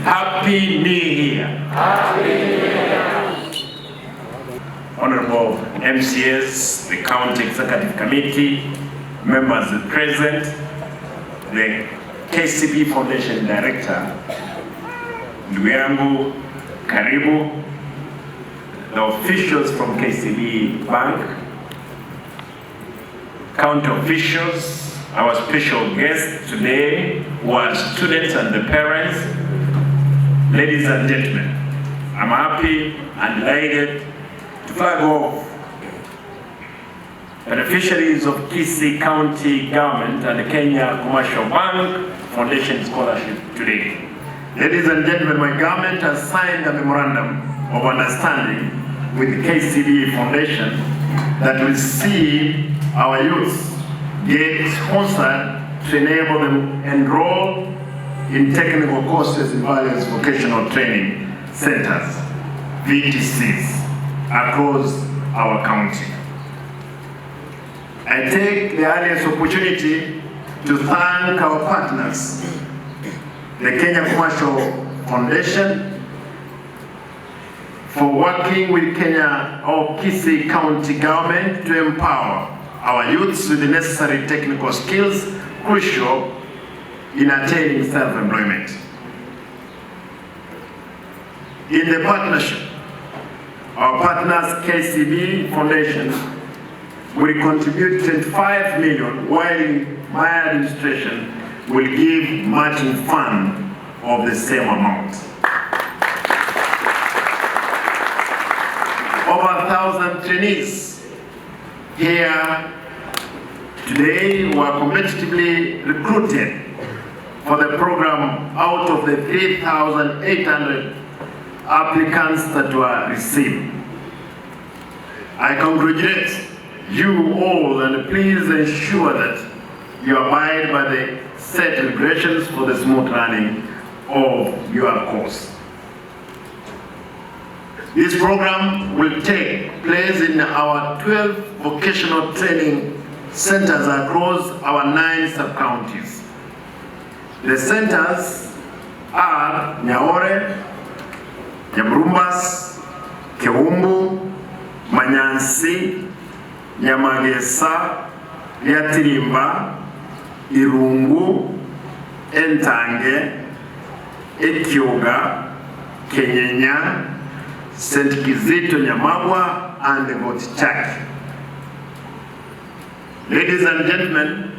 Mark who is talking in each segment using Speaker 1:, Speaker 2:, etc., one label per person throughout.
Speaker 1: Happy New Year. Happy New Year. Honorable MCS, the County Executive Committee, members present, the KCB Foundation Director, ndugu yangu, karibu, the officials from KCB Bank, county officials, our special guests today, who are students and the parents, ladies and gentlemen, I'm happy and delighted to flag off beneficiaries of Kisii County Government and the Kenya Commercial Bank Foundation Scholarship today. Ladies and gentlemen, my government has signed a memorandum of understanding with the KCB Foundation that will see our youth get sponsored to enable them enroll in technical courses in various vocational training centers, VTCs, across our county. I take the earliest opportunity to thank our partners, the Kenya Commercial Foundation, for working with Kenya or Kisii County Government to empower our youths with the necessary technical skills crucial in attaining self-employment. In the partnership, our partners KCB Foundation will contribute 25 million, while my administration will give matching fund of the same amount. Over 1,000 trainees here today were competitively recruited for the program out of the 3,800 applicants that were received. I congratulate you all and please ensure that you abide by the set regulations for the smooth running of your course. This program will take place in our 12 vocational training centers across our 9 sub-counties. The centers are Nyaore, Nyaburumbas, Keumbu, Manyansi, Nyamagesa, Lyatirimba, Irungu, Entange, Ekyoga, Kenyenya, St. Kizito Nyamagwa, and Vocational. Ladies and gentlemen,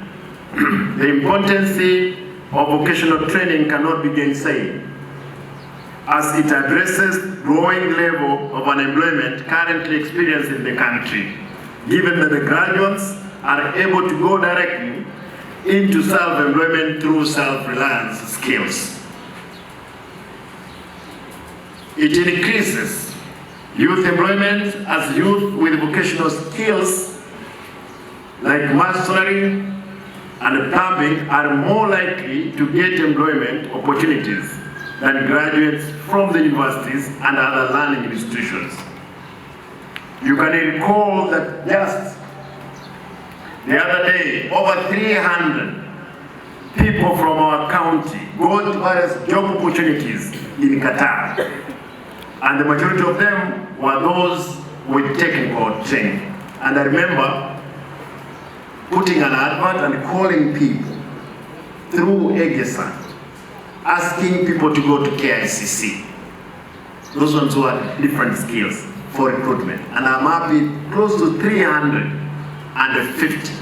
Speaker 1: the importance of vocational training cannot be gainsaid, as it addresses growing level of unemployment currently experienced in the country, given that the graduates are able to go directly into self-employment through self-reliance skills. It increases youth employment as youth with vocational skills like masonry and plumbing are more likely to get employment opportunities than graduates from the universities and other learning institutions. You can recall that just the other day, over 300 people from our county got various job opportunities in Qatar, and the majority of them were those with technical training. And I remember putting an advert and calling people through Egesa, asking people to go to KICC. Those ones who had different skills for recruitment. And I'm happy close to 350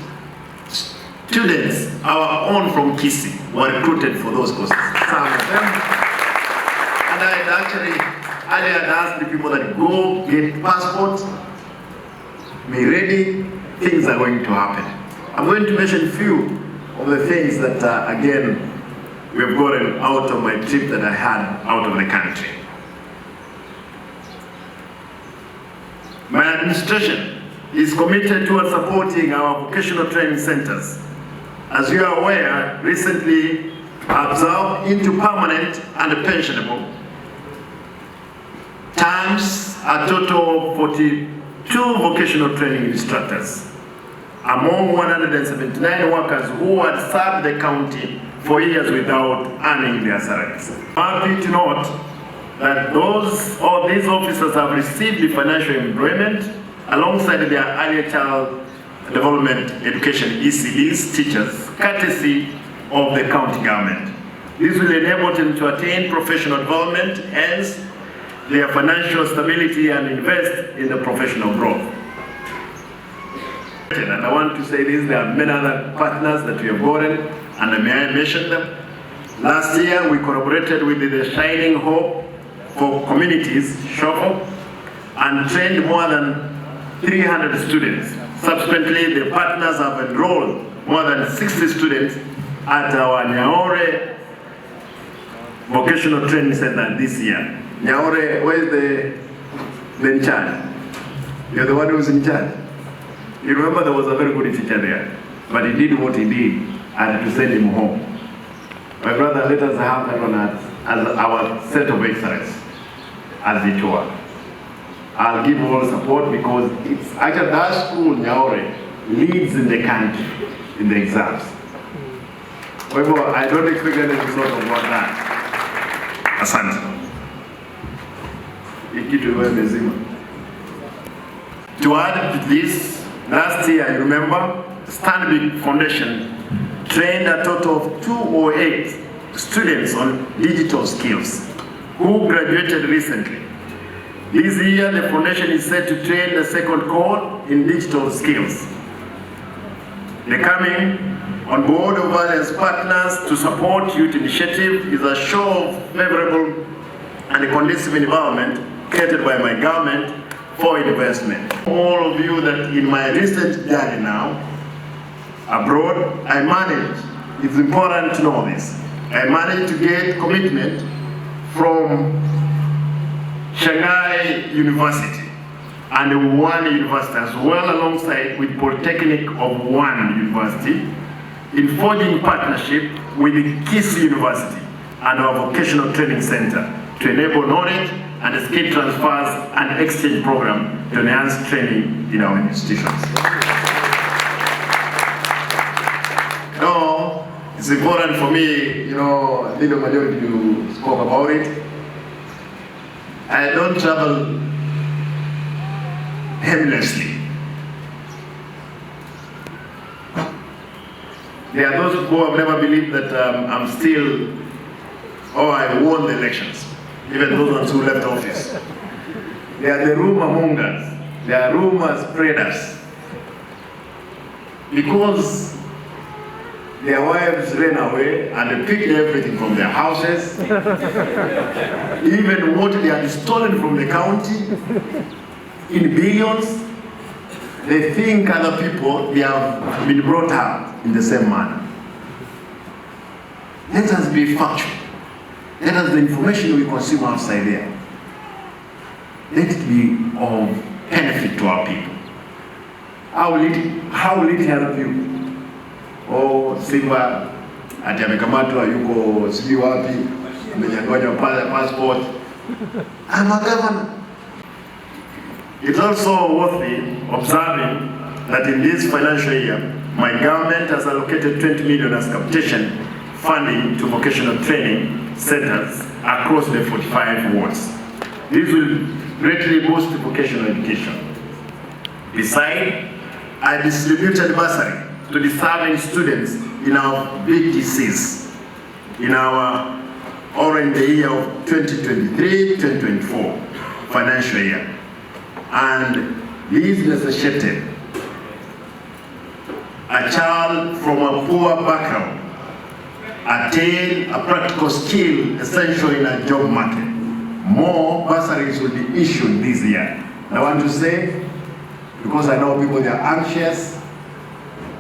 Speaker 1: students, our own from Kisii, were recruited for those courses. Some of them. And I had actually earlier asked the people that go get passports, be ready, things are going to happen. I'm going to mention a few of the things that, again, we've gotten out of my trip that I had out of the country. My administration is committed towards supporting our vocational training centers. As you are aware, recently absorbed into permanent and pensionable terms a total of 42 vocational training instructors among 179 workers who had served the county for years without earning their salaries. I'm happy to note that these officers have received financial employment alongside their early child development education ECDs teachers, courtesy of the county government. This will enable them to attain professional development, hence their financial stability, and invest in the professional growth. And I want to say this, there are many other partners that we have gotten, and may I mention them. Last year, we collaborated with the Shining Hope for Communities, SHOFO, and trained more than 300 students. Subsequently, the partners have enrolled more than 60 students at our Nyaore Vocational Training Center this year. Nyaore, where is the in charge? You're the one who's in charge. You remember there was a very good teacher there, but he did what he did and to send him home. My brother, let us have that one as our set of excellence as it were. I'll give all support because it's actually that school, Nyaore, leads in the country in the exams. However, I don't expect any result of what that. Asante. To add to this, last year, I remember, Stanbic Foundation trained a total of 208 students on digital skills who graduated recently. This year, the foundation is set to train the second cohort in digital skills. The coming on board of various partners to support youth initiative is a show of favorable and conducive environment created by my government for investment. All of you that in my recent journey now, abroad, I managed, it's important to know this, I managed to get commitment from Shanghai University and One University as well, alongside with Polytechnic of One University, in forging partnership with the Kisii University and our Vocational Training Center to enable knowledge and skill transfers and exchange program to enhance training in our institutions. No, it's important for me, I think the majority of you spoke about it. I don't travel aimlessly. There are those who have never believed that I won the elections, even those ones who left office. They are the rumor mongers, they are rumor spreaders. Because their wives ran away and they picked everything from their houses, even what they had stolen from the county in billions. They think other people, they have been brought up in the same manner. Let us be factual. Let us, the information we consume outside there, let it be of benefit to our people. How will it help you? Oh, Simba, ati amekamatwa yuko sijui wapi, amenyang'anywa passport. I'm a governor. It's also worthy observing that in this financial year, my government has allocated 20 million as capitation funding to vocational training centers across the 45 wards. This will greatly boost vocational education. Besides, I distributed bursary to deserving students in our BTCs in the year of 2023-2024 financial year. And this necessitated a child from a poor background attain a practical skill essential in a job market. More bursaries will be issued this year. I want to say, because I know people, they are anxious,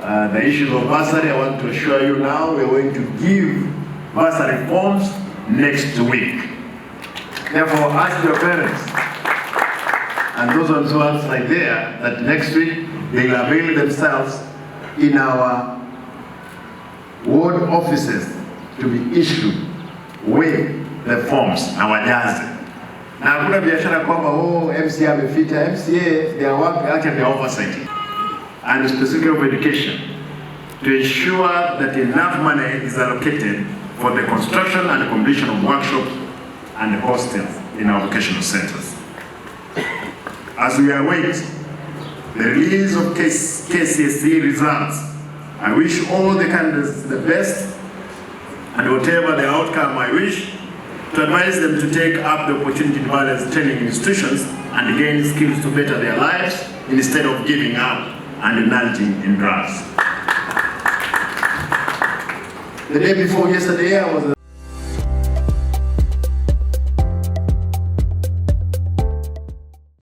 Speaker 1: the issues of bursary, I want to assure you now, we're going to give bursary forms next week. Therefore, ask your parents and those ones who are outside there that next week they'll avail themselves in our ward offices to be issued with the forms, our jazi. Na hakuna biashara kwamba MCA amefita. MCA, they are working actually the oversight and specific of education to ensure that enough money is allocated for the construction and completion of workshops and hostels in our vocational centers. As we await the release of KCSE results, I wish all the candidates the best, and whatever the outcome, I wish to advise them to take up the opportunity in various training institutions and gain skills to better their lives instead of giving up and indulging in drugs. The day before yesterday, I was